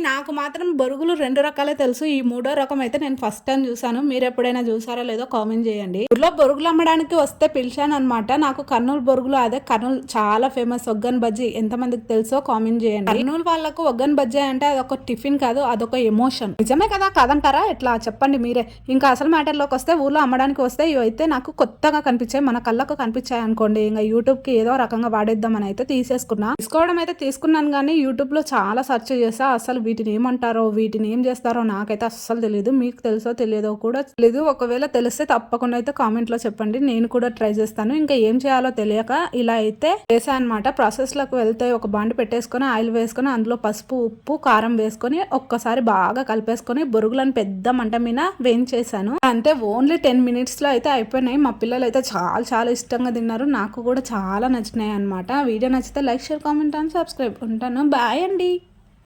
నాకు మాత్రం బొరుగులు 2 రకాలే తెలుసు. ఈ మూడో రకం అయితే నేను ఫస్ట్ టైం చూసాను. మీరు ఎప్పుడైనా చూసారో లేదో కామెంట్ చేయండి. ఊర్లో బొరుగులు అమ్మడానికి వస్తే పిలిచాను అనమాట. నాకు కర్నూలు బొరుగులు, అదే కర్నూలు చాలా ఫేమస్ ఒగ్గన్ బజ్జీ ఎంతమందికి తెలుసో కామెంట్ చేయండి. కర్నూలు వాళ్ళకు ఒగ్గన్ బజ్జీ అంటే అదొక టిఫిన్ కాదు, అదొక ఎమోషన్. నిజమే కదా, కాదంటారా? ఎట్లా చెప్పండి మీరే. ఇంకా అసలు మ్యాటర్లోకి వస్తే, ఊర్లో అమ్మడానికి వస్తే ఇవైతే నాకు కొత్తగా కనిపించాయి, మన కళ్ళకు కనిపించాయి అనుకోండి. ఇంకా యూట్యూబ్ కి ఏదో రకంగా వాడేద్దామని అయితే తీసుకోవడం అయితే తీసుకున్నాను. కానీ యూట్యూబ్ లో చాలా సెర్చ్ చేసా, అసలు వీటిని ఏమంటారో, వీటిని ఏం చేస్తారో నాకైతే అస్సలు తెలియదు. మీకు తెలుసో తెలియదో కూడా తెలియదు. ఒకవేళ తెలిస్తే తప్పకుండా అయితే కామెంట్ లో చెప్పండి, నేను కూడా ట్రై చేస్తాను. ఇంకా ఏం చేయాలో తెలియక ఇలా అయితే చేసా అనమాట. ప్రాసెస్ లకు వెళ్తే ఒక బాండి పెట్టేసుకొని ఆయిల్ వేసుకొని అందులో పసుపు, ఉప్పు, కారం వేసుకొని ఒక్కసారి బాగా కలిపేసుకొని బొరుగులను పెద్ద మంట మీద వేయించేసాను. అంటే ఓన్లీ 10 minutes లో అయితే అయిపోయినాయి. మా పిల్లలు అయితే చాలా చాలా ఇష్టంగా తిన్నారు, నాకు కూడా చాలా నచ్చినాయి అనమాట. వీడియో నచ్చితే like, share, comment and subscribe. ఉంటాను, బాయ్ అండి.